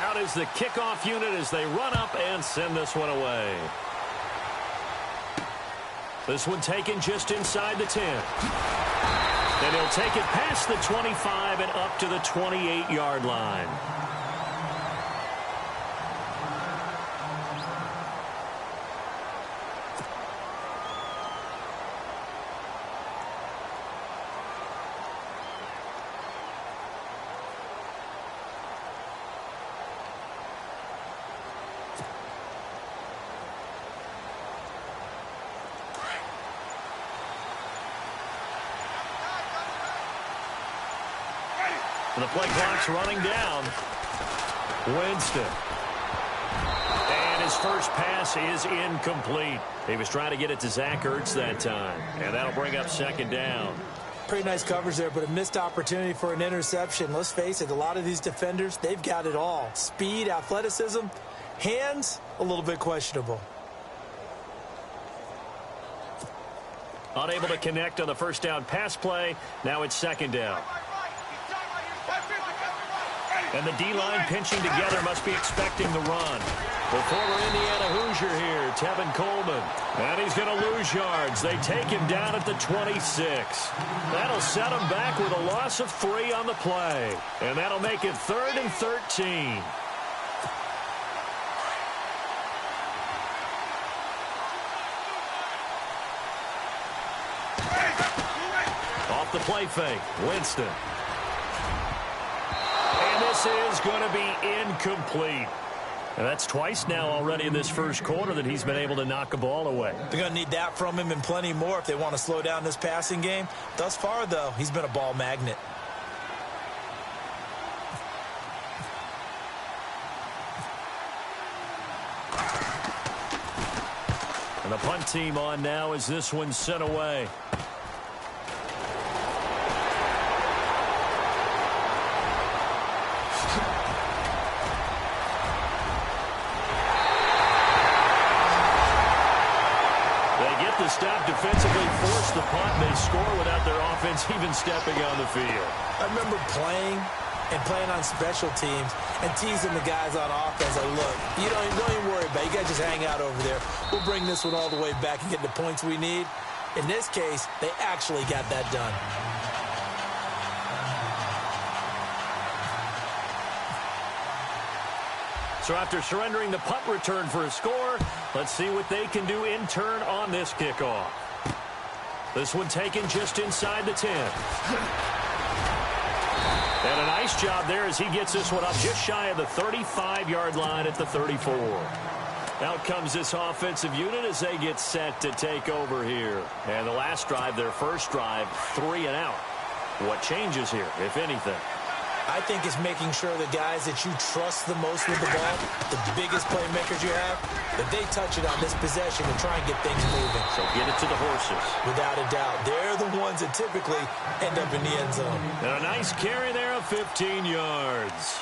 Out is the kickoff unit as they run up and send this one away. This one taken just inside the 10. And he'll take it past the 25 and up to the 28-yard line. The play clock's running down. Winston. And his first pass is incomplete. He was trying to get it to Zach Ertz that time. And that'll bring up second down. Pretty nice coverage there, but a missed opportunity for an interception. Let's face it, a lot of these defenders, they've got it all. Speed, athleticism, hands, a little bit questionable. Unable to connect on the first down pass play. Now it's second down. And the D-line pinching together, must be expecting the run. The former Indiana Hoosier here, Tevin Coleman. And he's going to lose yards. They take him down at the 26. That'll set him back with a loss of 3 on the play. And that'll make it 3rd and 13. Off the play fake, Winston. This is going to be incomplete. And that's twice now already in this first quarter that he's been able to knock a ball away. They're going to need that from him and plenty more if they want to slow down this passing game. Thus far, though, he's been a ball magnet. And the punt team on now as this one's sent away. Stop defensively, force the punt, and they score without their offense even stepping on the field. I remember playing on special teams and teasing the guys on offense. Like, look, you don't even worry about it. You guys just hang out over there. We'll bring this one all the way back and get the points we need. In this case, they actually got that done. So after surrendering the punt return for a score, let's see what they can do in turn on this kickoff. This one taken just inside the 10. And a nice job there as he gets this one up just shy of the 35-yard line at the 34. Out comes this offensive unit as they get set to take over here. And the last drive, their first drive, 3 and out. What changes here, if anything? I think it's making sure the guys that you trust the most with the ball, the biggest playmakers you have, that they touch it on this possession and try and get things moving. So get it to the horses. Without a doubt. They're the ones that typically end up in the end zone. And a nice carry there of 15 yards.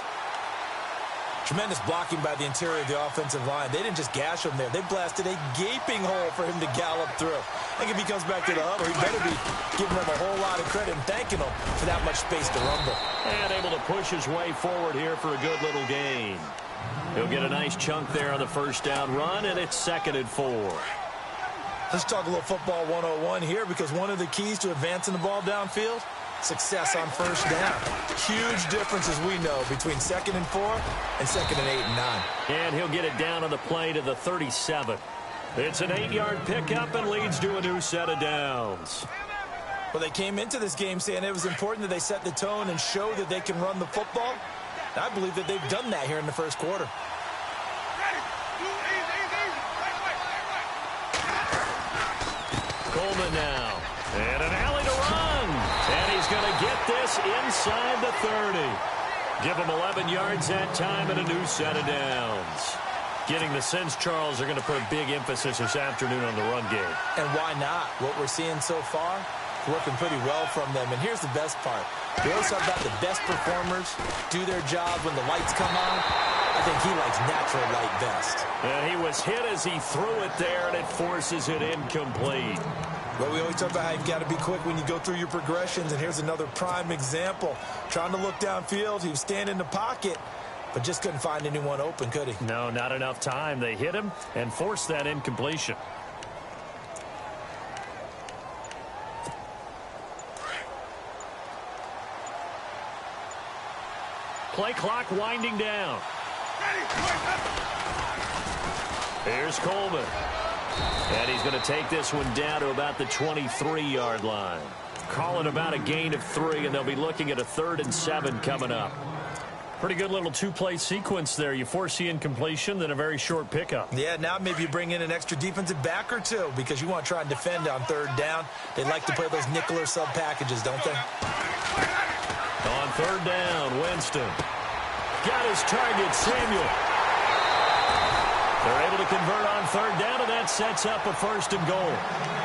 Tremendous blocking by the interior of the offensive line. They didn't just gash him there. They blasted a gaping hole for him to gallop through. I think if he comes back to the huddle, he better be giving them a whole lot of credit and thanking them for that much space to rumble. And able to push his way forward here for a good little gain. He'll get a nice chunk there on the first down run, and it's 2nd and 4. Let's talk a little football 101 here, because one of the keys to advancing the ball downfield, success on first down. Huge difference, as we know, between 2nd and 4 and 2nd and 8 and 9. And he'll get it down on the play to the 37. It's an 8-yard pickup and leads to a new set of downs. Well, they came into this game saying it was important that they set the tone and show that they can run the football. I believe that they've done that here in the first quarter. Coleman now. And an alley to run. And he's going to get this inside the 30. Give him 11 yards that time and a new set of downs. Getting the sense, Charles, are going to put a big emphasis this afternoon on the run game. And why not? What we're seeing so far, working pretty well from them. And here's the best part. We always talk about the best performers do their job when the lights come on. I think he likes natural light best. And he was hit as he threw it there, and it forces it incomplete. Well, we always talk about how you've got to be quick when you go through your progressions, and here's another prime example. Trying to look downfield, he was standing in the pocket, but just couldn't find anyone open, could he? No, not enough time. They hit him and forced that incompletion. Play clock winding down. Here's Coleman. And he's going to take this one down to about the 23-yard line. Call it about a gain of 3, and they'll be looking at a 3rd and 7 coming up. Pretty good little two-play sequence there. You force the incompletion, then a very short pickup. Yeah, now maybe you bring in an extra defensive back or two because you want to try and defend on 3rd down. They like to play those nickel or sub packages, don't they? On 3rd down, Winston. Got his target, Samuel. They're able to convert on 3rd down, and that sets up a 1st and goal.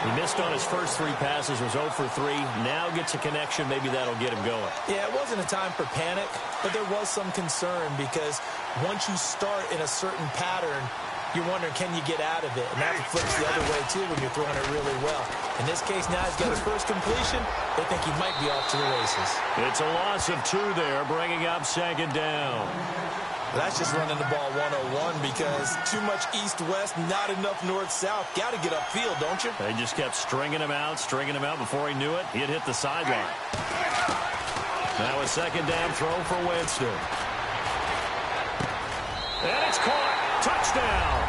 He missed on his first 3 passes, was 0 for 3. Now gets a connection. Maybe that'll get him going. Yeah, it wasn't a time for panic, but there was some concern because once you start in a certain pattern, you're wondering, can you get out of it? And that flips the other way, too, when you're throwing it really well. In this case, now he's got his first completion. They think he might be off to the races. It's a loss of 2 there, bringing up 2nd down. That's just running the ball 101 because too much east-west, not enough north-south. Got to get upfield, don't you? They just kept stringing him out. Before he knew it, he had hit the sideline. Now a 2nd down throw for Winston. And it's caught. Touchdown.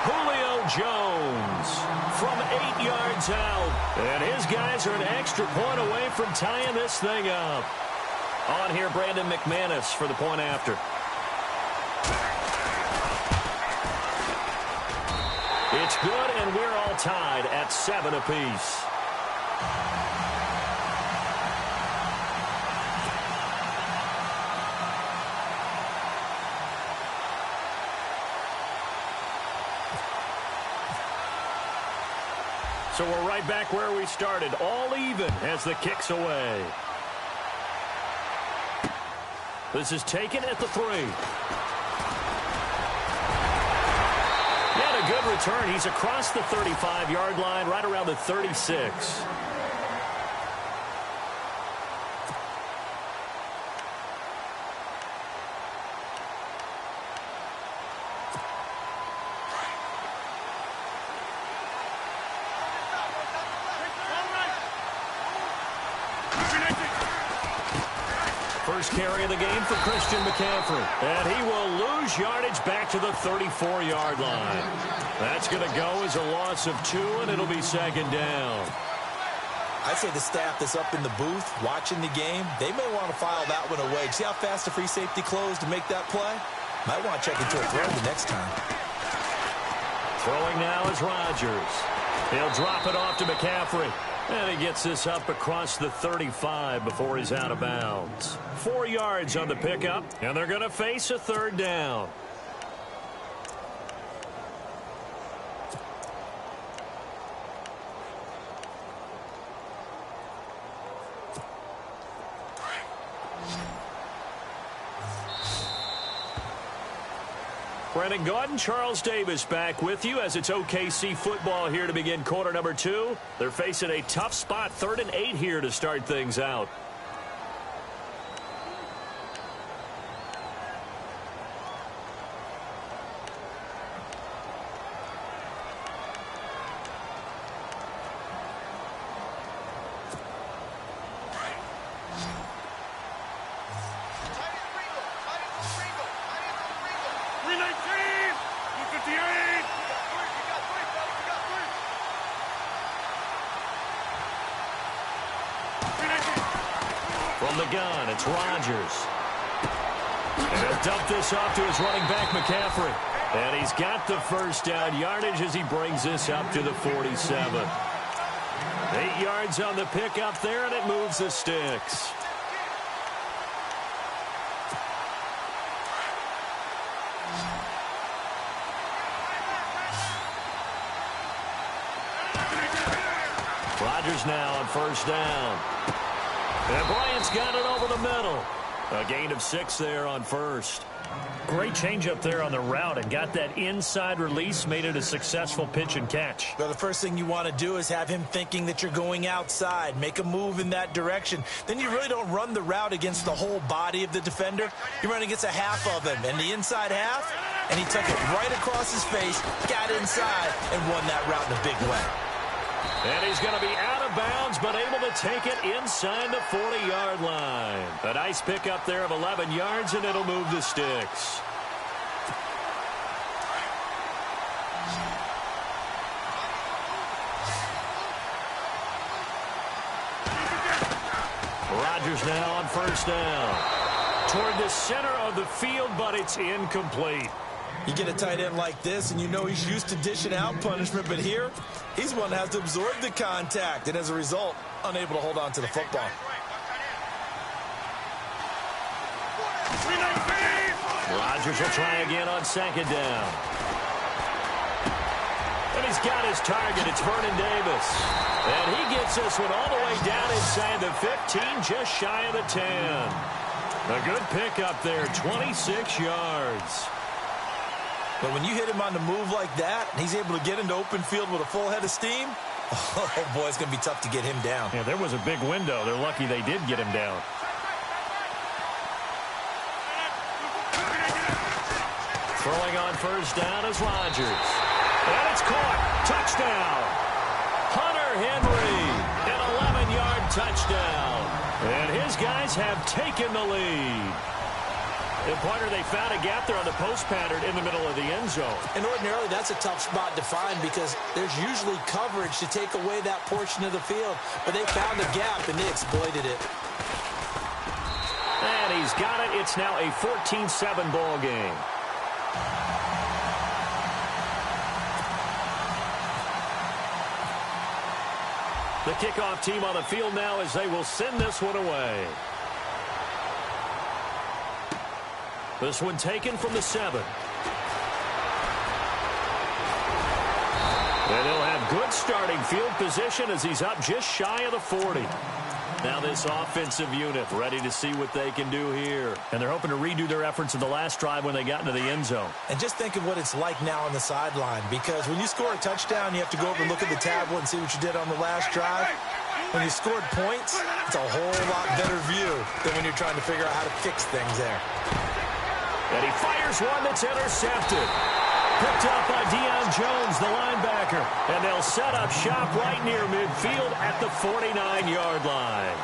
Julio Jones from 8 yards out. And his guys are an extra point away from tying this thing up. On here, Brandon McManus for the point after. It's good, and we're all tied at 7 apiece. So we're right back where we started, all even as the kick's away. This is taken at the 3. A good return. He's across the 35-yard line, right around the 36. First carry of the game for Christian McCaffrey. And he will lose yardage back to the 34-yard line. That's going to go as a loss of 2, and it'll be 2nd down. I'd say the staff that's up in the booth watching the game, they may want to file that one away. See how fast the free safety closed to make that play? Might want to check into a throw the next time. Throwing now is Rodgers. He'll drop it off to McCaffrey. And he gets this up across the 35 before he's out of bounds. 4 yards on the pickup, and they're going to face a 3rd down. Brennan Gaudin, Charles Davis back with you as it's OKC football here to begin quarter number 2. They're facing a tough spot, 3rd and 8 here to start things out. From the gun, it's Rodgers. And he'll dump this off to his running back, McCaffrey. And he's got the 1st down yardage as he brings this up to the 47. 8 yards on the pickup there, and it moves the sticks. Rodgers now on 1st down. And Bryant's got it over the middle. A gain of 6 there on first. Great change up there on the route and got that inside release, made it a successful pitch and catch. Well, the first thing you want to do is have him thinking that you're going outside, make a move in that direction. Then you really don't run the route against the whole body of the defender. You run against a half of him, and the inside half, and he took it right across his face, got inside, and won that route in a big way. And he's going to be out of bounds, but able to take it inside the 40-yard line. A nice pick up there of 11 yards, and it'll move the sticks. Rodgers now on first down. Toward the center of the field, but it's incomplete. You get a tight end like this, and you know he's used to dishing out punishment, but here, he's one that has to absorb the contact, and as a result, unable to hold on to the football. Rodgers will try again on second down. And he's got his target. It's Vernon Davis. And he gets this one all the way down inside the 15, just shy of the 10. A good pick up there, 26 yards. But when you hit him on the move like that, and he's able to get into open field with a full head of steam, oh, boy, it's going to be tough to get him down. Yeah, there was a big window. They're lucky they did get him down. Throwing on first down is Rodgers. And it's caught. Touchdown. Hunter Henry, an 11-yard touchdown. And his guys have taken the lead. And partner, they found a gap there on the post pattern in the middle of the end zone. And ordinarily, that's a tough spot to find because there's usually coverage to take away that portion of the field. But they found a gap, and they exploited it. And he's got it. It's now a 14-7 ball game. The kickoff team on the field now as they will send this one away. This one taken from the 7. And he'll have good starting field position as he's up just shy of the 40. Now this offensive unit ready to see what they can do here. And they're hoping to redo their efforts in the last drive when they got into the end zone. And just think of what it's like now on the sideline, because when you score a touchdown, you have to go over and look at the tablet and see what you did on the last drive. When you scored points, it's a whole lot better view than when you're trying to figure out how to fix things there. And he fires one that's intercepted. Picked up by Deion Jones, the linebacker. And they'll set up shop right near midfield at the 49-yard line.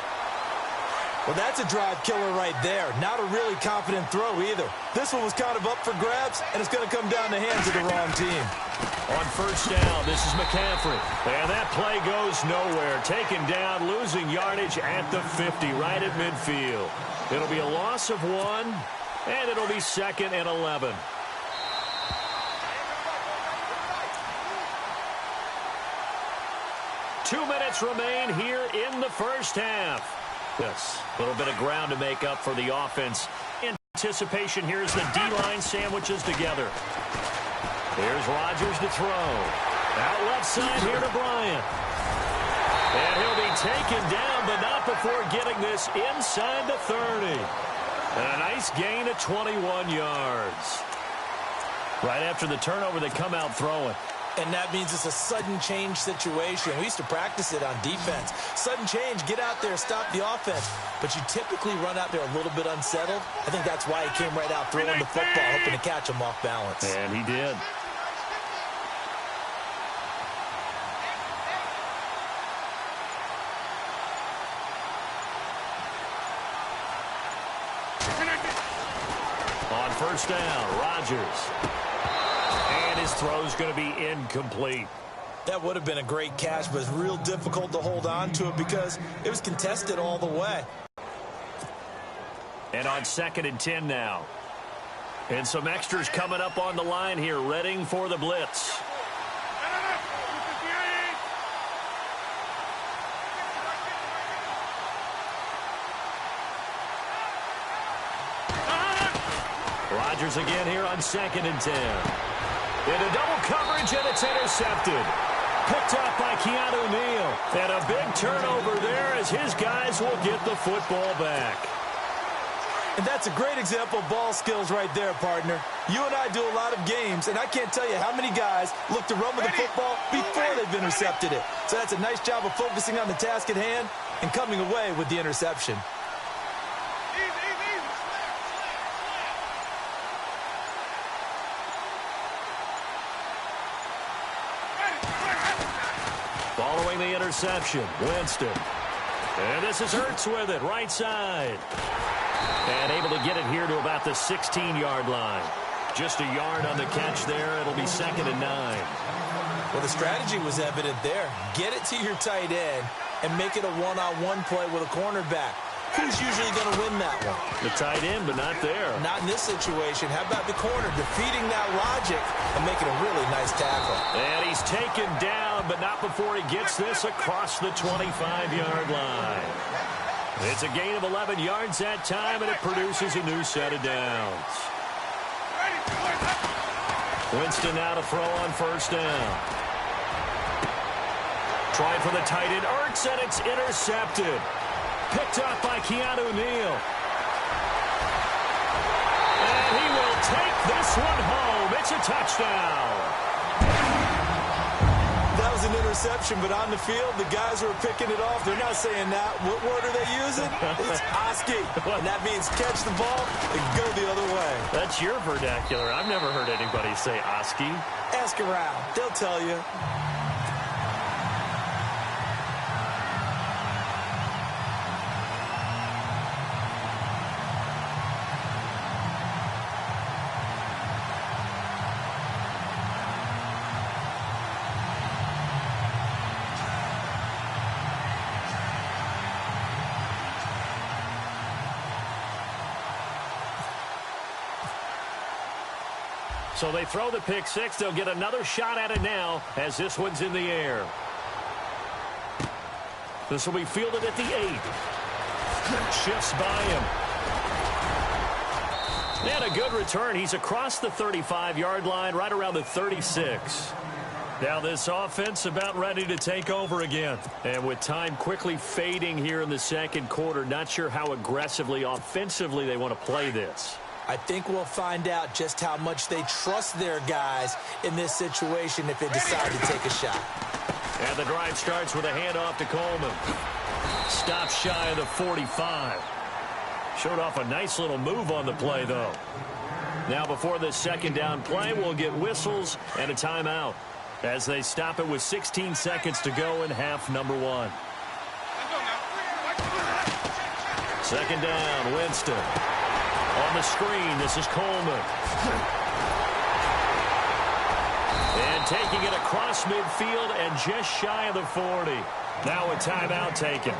Well, that's a drive killer right there. Not a really confident throw either. This one was kind of up for grabs, and it's going to come down the hands of the wrong team. On first down, this is McCaffrey. And that play goes nowhere. Taken down, losing yardage at the 50, right at midfield. It'll be a loss of 1, and it'll be 2nd and 11. Two minutes remain here in the first half. Yes, a little bit of ground to make up for the offense. Anticipation here as the D-line sandwiches together. Here's Rodgers to throw. Out left side here to Bryant. And he'll be taken down, but not before getting this inside the 30. And a nice gain of 21 yards. Right after the turnover, they come out throwing. And that means it's a sudden change situation. We used to practice it on defense. Sudden change, get out there, stop the offense. But you typically run out there a little bit unsettled. I think that's why he came right out throwing the football, hoping to catch him off balance. And he did. On first down, Rodgers. And his throw's going to be incomplete. That would have been a great catch, but it's real difficult to hold on to it because it was contested all the way. And on 2nd and 10 now. And some extras coming up on the line here, readying for the blitz. Rodgers again here on 2nd and 10. Into double coverage, and it's intercepted. Picked up by Keanu Neal. And a big turnover there as his guys will get the football back. And that's a great example of ball skills right there, partner. You and I do a lot of games, and I can't tell you how many guys look to run with the football before they've intercepted it. So that's a nice job of focusing on the task at hand and coming away with the interception. Following the interception, Winston. And this is Hurts with it, right side. And able to get it here to about the 16-yard line. Just a yard on the catch there. It'll be 2nd and 9. Well, the strategy was evident there. Get it to your tight end and make it a one-on-one play with a cornerback. Who's usually going to win that one? The tight end, but not there. Not in this situation. How about the corner defeating that logic and making a really nice tackle? And he's taken down, but not before he gets this across the 25-yard line. It's a gain of 11 yards that time, and it produces a new set of downs. Winston now to throw on 1st down. Trying for the tight end, Ertz, and it's intercepted. Picked up by Keanu Neal. And he will take this one home. It's a touchdown. That was an interception, but on the field, the guys who are picking it off, they're not saying that. What word are they using? It's Oski. And that means catch the ball and go the other way. That's your vernacular. I've never heard anybody say Oski. Ask around. They'll tell you. So they throw the pick six. They'll get another shot at it now as this one's in the air. This will be fielded at the 8. Shifts by him. And a good return. He's across the 35-yard line, right around the 36. Now this offense about ready to take over again. And with time quickly fading here in the 2nd quarter, not sure how aggressively, offensively they want to play this. I think we'll find out just how much they trust their guys in this situation if they decide to take a shot. And the drive starts with a handoff to Coleman. Stops shy of the 45. Showed off a nice little move on the play, though. Now before this 2nd down play, we'll get whistles and a timeout as they stop it with 16 seconds to go in half number 1. 2nd down, Winston. On the screen, this is Coleman. And taking it across midfield and just shy of the 40. Now a timeout taken.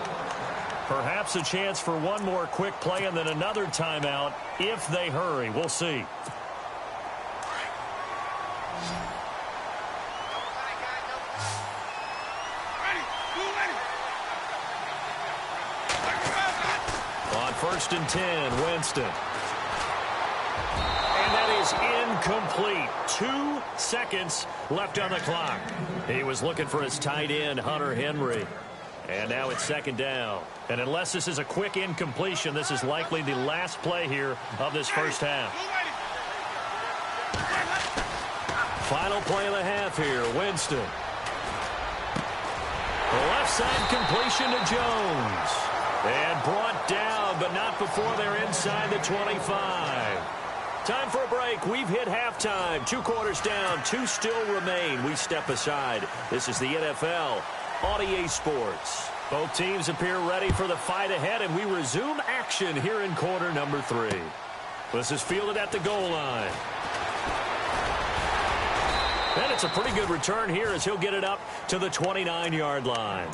Perhaps a chance for one more quick play and then another timeout if they hurry. We'll see. On 1st and 10, Winston. And that is incomplete. 2 seconds left on the clock. He was looking for his tight end, Hunter Henry. And now it's 2nd down. And unless this is a quick incompletion, this is likely the last play here of this first half. Final play of the half here, Winston. Left side completion to Jones. And brought down, but not before they're inside the 25. Time for a break. We've hit halftime. 2 quarters down. 2 still remain. We step aside. This is the NFL on EA Sports. Both teams appear ready for the fight ahead, and we resume action here in quarter number 3. This is fielded at the goal line. And it's a pretty good return here as he'll get it up to the 29-yard line.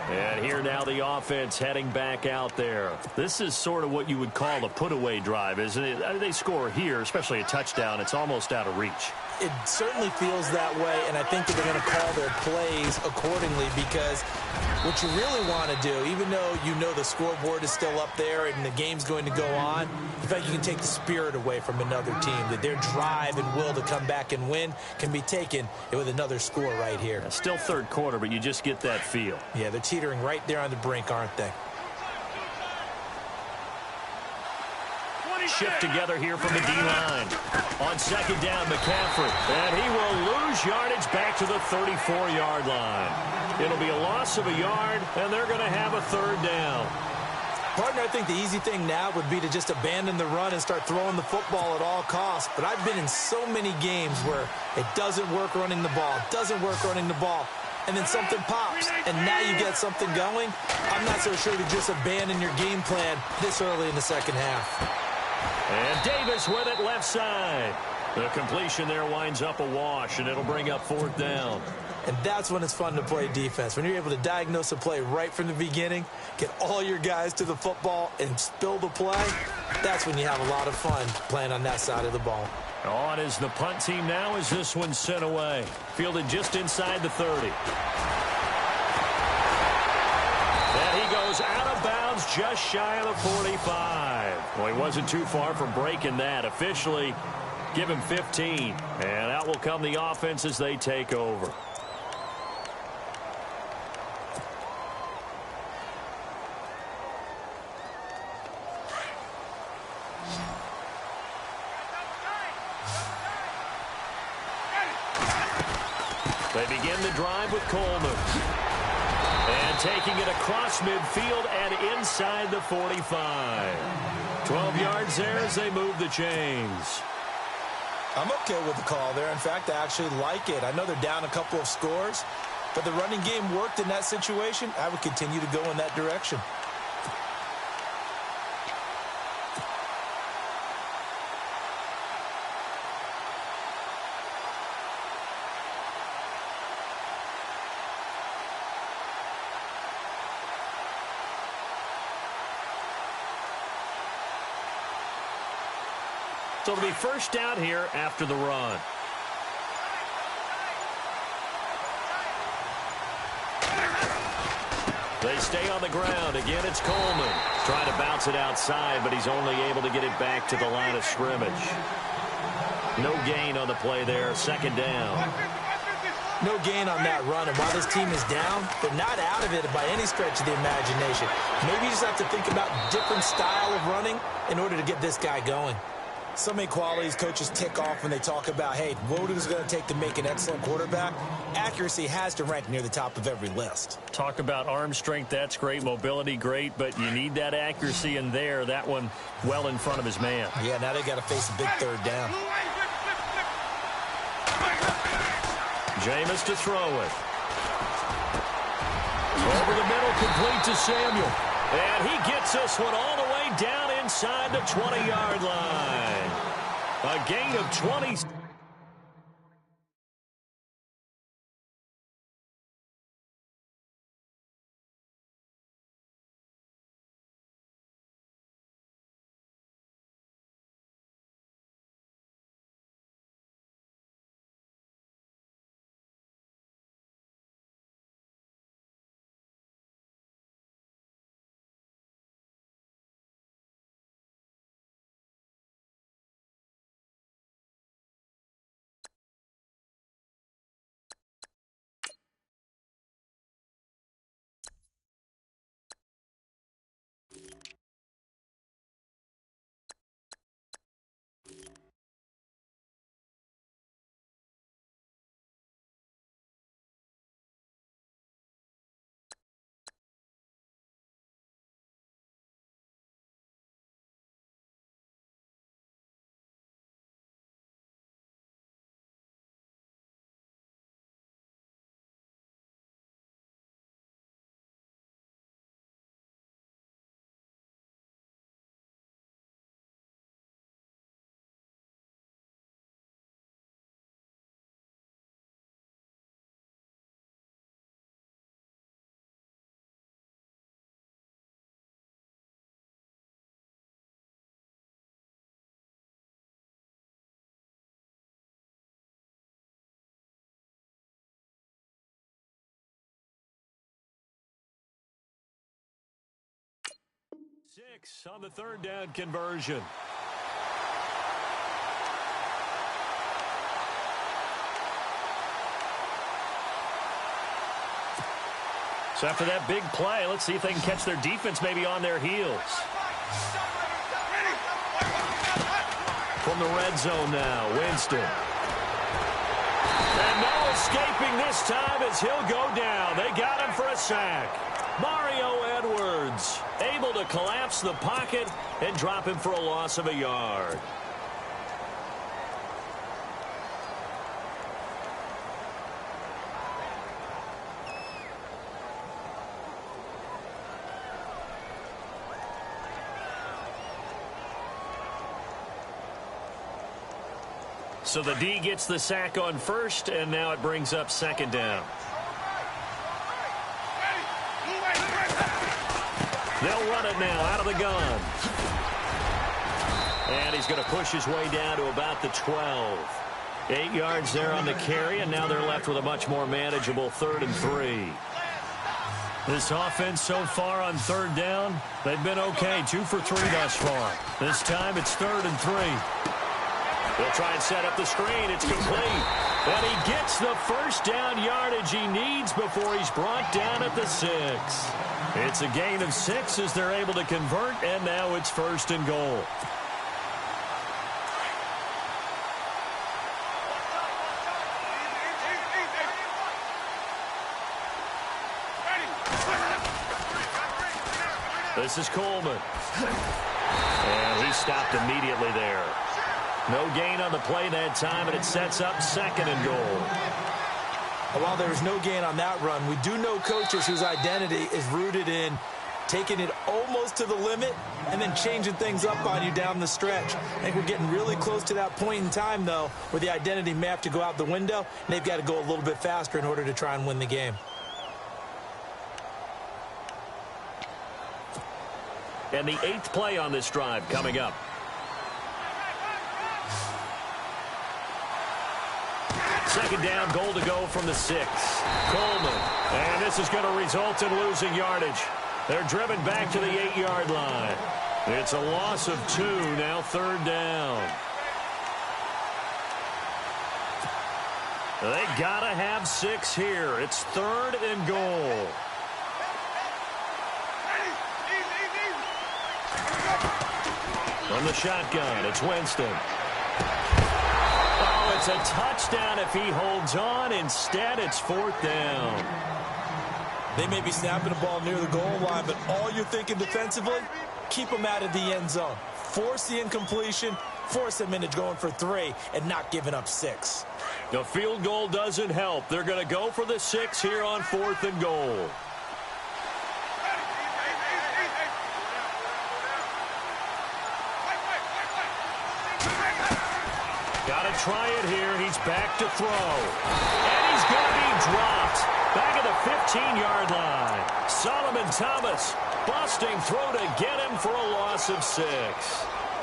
And here now the offense heading back out there. This is sort of what you would call a put-away drive, isn't it? They score here, especially a touchdown. It's almost out of reach. It certainly feels that way, and I think that they're going to call their plays accordingly because what you really want to do, even though you know the scoreboard is still up there and the game's going to go on, in fact, you can take the spirit away from another team, that their drive and will to come back and win can be taken with another score right here. Still 3rd quarter, but you just get that feel. Yeah, they're teetering right there on the brink, aren't they? shift together here from the D-line. On second down, McCaffrey. And he will lose yardage back to the 34-yard line. It'll be a loss of a yard, and they're going to have a third down. Partner, I think the easy thing now would be to just abandon the run and start throwing the football at all costs. But I've been in so many games where it doesn't work running the ball, and then something pops, and now you get something going. I'm not so sure to just abandon your game plan this early in the second half. And Davis with it left side. The completion there winds up a wash, and it'll bring up fourth down. And that's when it's fun to play defense. When you're able to diagnose a play right from the beginning, get all your guys to the football, and spill the play, that's when you have a lot of fun playing on that side of the ball. On is the punt team now as this one's sent away. Fielded just inside the 30. And he goes out of bounds just shy of the 45. Well, he wasn't too far from breaking that. Officially, give him 15. And out will come the offense as they take over. They begin the drive with Coleman. And taking it across midfield and inside the 45. 12 yards there as they move the chains. I'm okay with the call there. In fact, I actually like it. I know they're down a couple of scores, but the running game worked in that situation. I would continue to go in that direction. So it'll be first down here after the run. They stay on the ground. Again, it's Coleman. Trying to bounce it outside, but he's only able to get it back to the line of scrimmage. No gain on the play there. Second down. No gain on that run, and while this team is down, they're not out of it by any stretch of the imagination. Maybe you just have to think about different style of running in order to get this guy going. So many qualities coaches tick off when they talk about, hey, what is it going to take to make an excellent quarterback? Accuracy has to rank near the top of every list. Talk about arm strength, that's great. Mobility, great, but you need that accuracy in there. That one well in front of his man. Yeah, now they got to face a big third down. Jameis to throw it. Over the middle, complete to Samuel. And he gets this one all the way down inside the 20-yard line. A gain of 20. Six on the third down conversion. So after that big play, let's see if they can catch their defense maybe on their heels. in the red zone now. Winston. And no escaping this time as he'll go down. They got him for a sack. Mario Edwards able to collapse the pocket and drop him for a loss of a yard. So the D gets the sack on first, and now it brings up second down. They'll run it now out of the gun. And he's going to push his way down to about the 12. 8 yards there on the carry, and now they're left with a much more manageable 3rd and 3. This offense so far on 3rd down, they've been okay. 2 for 3 thus far. This time it's 3rd and 3. They'll try and set up the screen. It's complete. And he gets the first down yardage he needs before he's brought down at the 6. It's a gain of 6 as they're able to convert, and now it's 1st and goal. This is Coleman. And he stopped immediately there. No gain on the play that time, and it sets up 2nd and goal. While there was no gain on that run, we do know coaches whose identity is rooted in taking it almost to the limit and then changing things up on you down the stretch. I think we're getting really close to that point in time, though, where the identity may have to go out the window, and they've got to go a little bit faster in order to try and win the game. And the 8th play on this drive coming up. Second down, goal to go from the 6. Coleman. And this is going to result in losing yardage. They're driven back to the 8-yard line. It's a loss of 2, now 3rd down. They got to have 6 here. It's 3rd and goal. From the shotgun, it's Winston. Oh, it's a touchdown if he holds on. Instead, it's 4th down. They may be snapping the ball near the goal line, but all you're thinking defensively, keep them out of the end zone. Force the incompletion, force them into going for 3, and not giving up 6. The field goal doesn't help. They're going to go for the 6 here on 4th and goal. Got to try it here. He's back to throw. And he's going to be dropped. Back at the 15-yard line. Solomon Thomas busting through to get him for a loss of 6.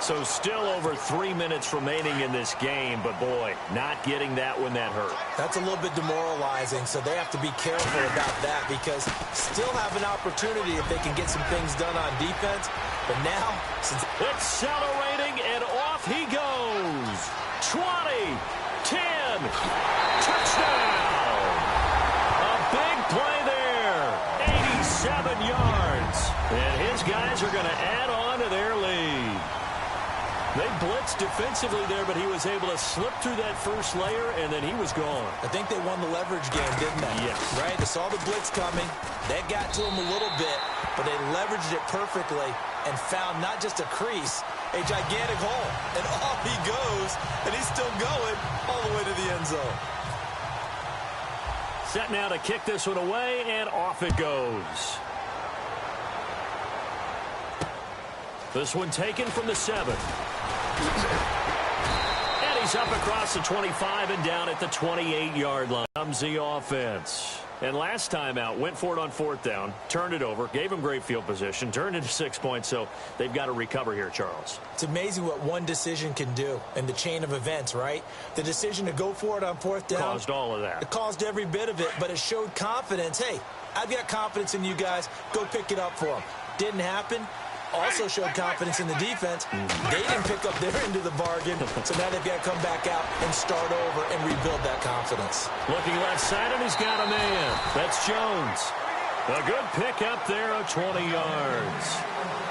So still over 3 minutes remaining in this game. But, boy, not getting that when that hurt. That's a little bit demoralizing, so they have to be careful about that because still have an opportunity if they can get some things done on defense. But now, since accelerating, and off he goes. 20, 10, touchdown. A big play there. 87 yards. And his guys are going to add on to their lead. They blitzed defensively there, but he was able to slip through that first layer, and then he was gone. I think they won the leverage game, didn't they? Yes. Right? They saw the blitz coming. That got to him a little bit, but they leveraged it perfectly and found not just a crease, a gigantic hole. And off he goes, and he's still going all the way to the end zone. Set now to kick this one away, and off it goes. This one taken from the 7. And he's up across the 25 and down at the 28-yard line. Comes the offense. And last time out, went for it on 4th down, turned it over, gave him great field position, turned into 6 points, so they've got to recover here, Charles. It's amazing what one decision can do in the chain of events, right? The decision to go for it on 4th down. Caused all of that. It caused every bit of it, but it showed confidence. Hey, I've got confidence in you guys. Go pick it up for them. Didn't happen. Also showed confidence in the defense. They didn't pick up their end of the bargain, so now they've got to come back out and start over and rebuild that confidence. Looking left side, and he's got a man. That's Jones. A good pick up there of 20 yards.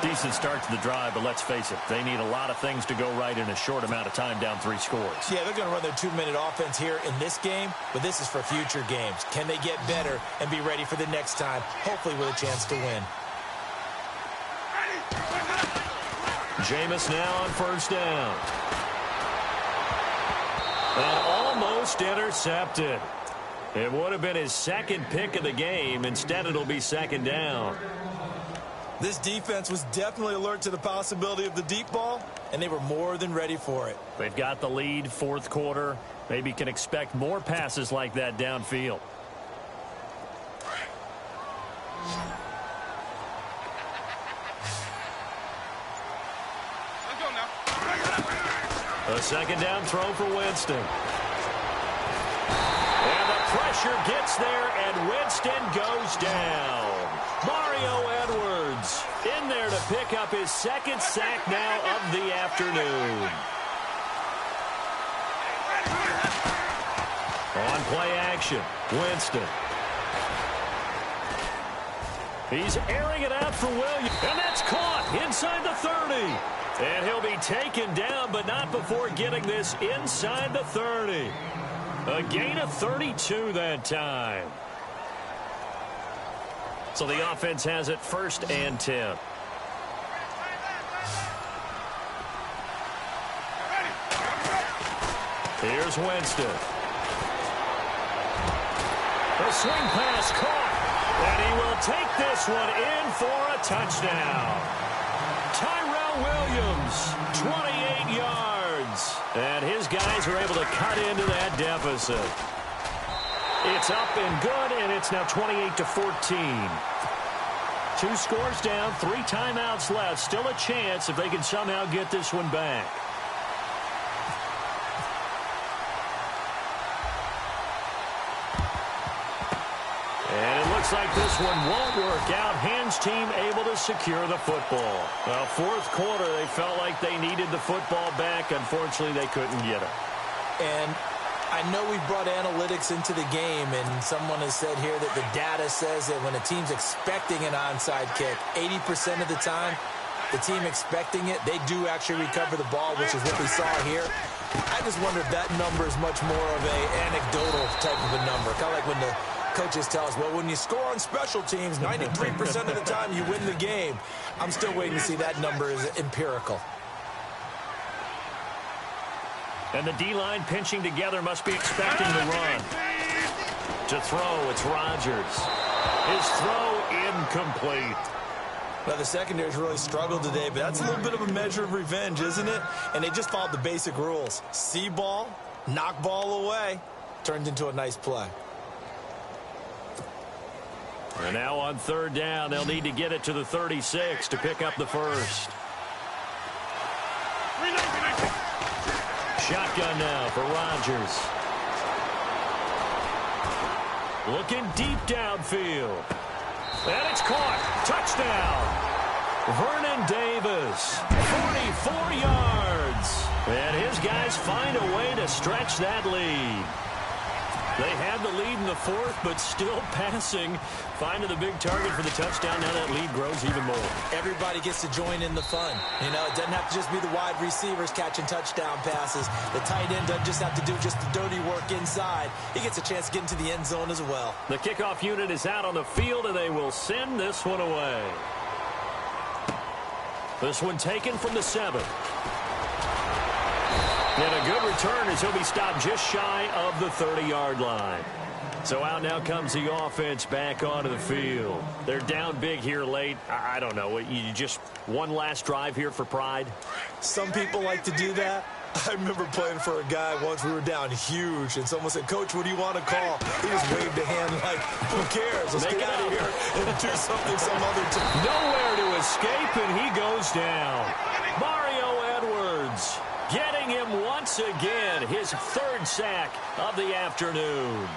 Decent start to the drive, but let's face it, they need a lot of things to go right in a short amount of time, down 3 scores. Yeah, they're going to run their 2-minute offense here in this game, but this is for future games. Can they get better and be ready for the next time, hopefully with a chance to win? Jameis now on first down. And almost intercepted. It would have been his second pick of the game. Instead, it'll be second down. This defense was definitely alert to the possibility of the deep ball, and they were more than ready for it. They've got the lead, fourth quarter. Maybe can expect more passes like that downfield. A second down throw for Winston. And the pressure gets there, and Winston goes down. Mario Edwards in there to pick up his second sack now of the afternoon. On play action, Winston. He's airing it out for Williams, and that's caught inside the 30. And he'll be taken down, but not before getting this inside the 30. A gain of 32 that time. So the offense has it 1st and 10. Here's Winston. The swing pass caught. And he will take this one in for a touchdown. Tyrell Williams, 28 yards. And his guys are able to cut into that deficit. It's up and good, and it's now 28-14. 2 scores down, 3 timeouts left. Still a chance if they can somehow get this one back. And it looks like this one won't work out. Hans team able to secure the football. Well, fourth quarter, they felt like they needed the football back. Unfortunately, they couldn't get it. And I know we brought analytics into the game, and someone has said here that the data says that when a team's expecting an onside kick, 80% of the time, the team expecting it, they do actually recover the ball, which is what we saw here. I just wonder if that number is much more of a anecdotal type of a number. Kind of like when the coaches tell us, well, when you score on special teams, 93% of the time you win the game. I'm still waiting to see that number is empirical. And the D-line pinching together must be expecting the run. To throw, it's Rodgers. His throw incomplete. Well, the secondary's really struggled today, but that's a little bit of a measure of revenge, isn't it? And they just followed the basic rules. See ball, knock ball away. Turned into a nice play. And now on 3rd down, they'll need to get it to the 36 to pick up the first. Shotgun now for Rodgers. Looking deep downfield. And it's caught. Touchdown. Vernon Davis, 44 yards. And his guys find a way to stretch that lead. They had the lead in the 4th, but still passing. Finding the big target for the touchdown. Now that lead grows even more. Everybody gets to join in the fun. You know, it doesn't have to just be the wide receivers catching touchdown passes. The tight end doesn't just have to do just the dirty work inside. He gets a chance to get into the end zone as well. The kickoff unit is out on the field, and they will send this one away. This one taken from the 7. And a good return as he'll be stopped just shy of the 30-yard line. So out now comes the offense back onto the field. They're down big here late. I don't know. You just one last drive here for pride? Some people like to do that. I remember playing for a guy once. We were down huge, and someone said, "Coach, what do you want to call?" He just waved a hand like, "Who cares? Let's get out of here and do something some other time." Nowhere to escape, and he goes down. Mario Edwards getting him once again, his 3rd sack of the afternoon.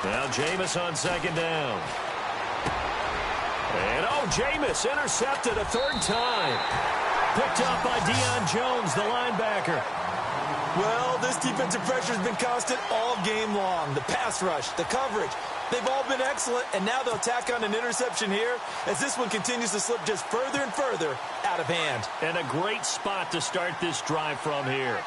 Now Jameis on 2nd down. And Jameis intercepted a 3rd time. Picked up by Deion Jones, the linebacker. Well, this defensive pressure has been constant all game long. The pass rush, the coverage, they've all been excellent, and now they'll tack on an interception here as this one continues to slip just further and further out of hand. And a great spot to start this drive from here.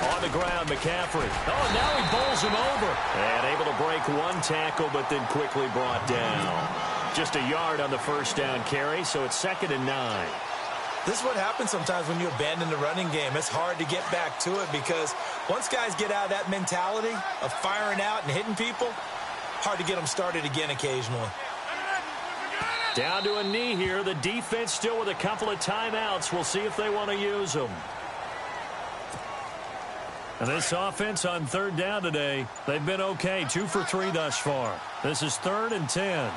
On the ground, McCaffrey. Oh, now he bowls him over. And able to break one tackle, but then quickly brought down. Just a yard on the first down carry, so it's 2nd and 9. This is what happens sometimes when you abandon the running game. It's hard to get back to it because once guys get out of that mentality of firing out and hitting people, hard to get them started again occasionally. Down to a knee here. The defense still with a couple of timeouts. We'll see if they want to use them. And this offense on 3rd down today, they've been okay. 2 for 3 thus far. This is 3rd and 10.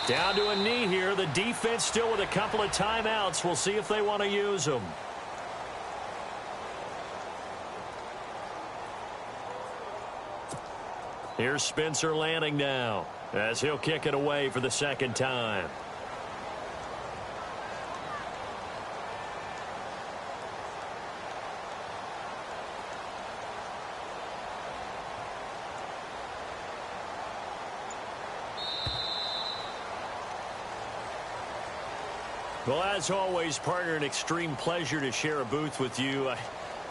Down to a knee here. The defense still with a couple of timeouts. We'll see if they want to use them. Here's Spencer Lanning now as he'll kick it away for the 2nd time. Well, as always, partner, an extreme pleasure to share a booth with you.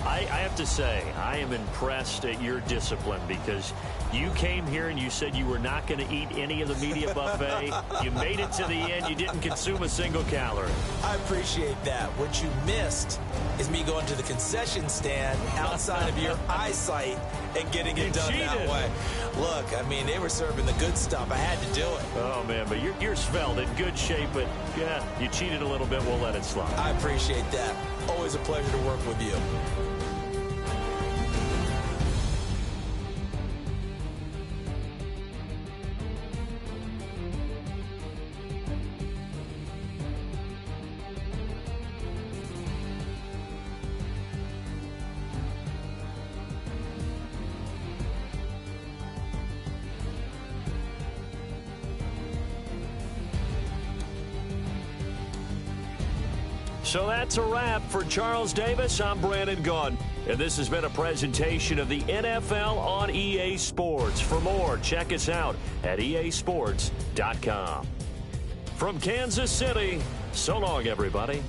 I have to say, I am impressed at your discipline because you came here and you said you were not going to eat any of the media buffet. You made it to the end. You didn't consume a single calorie. I appreciate that. What you missed is me going to the concession stand outside of your eyesight and getting it done that way. Look, I mean, they were serving the good stuff. I had to do it. Oh, man, but you're svelte, in good shape, but, yeah, you cheated a little bit. We'll let it slide. I appreciate that. Always a pleasure to work with you. So that's a wrap. For Charles Davis, I'm Brandon Gaudin. And this has been a presentation of the NFL on EA Sports. For more, check us out at easports.com. From Kansas City, so long, everybody.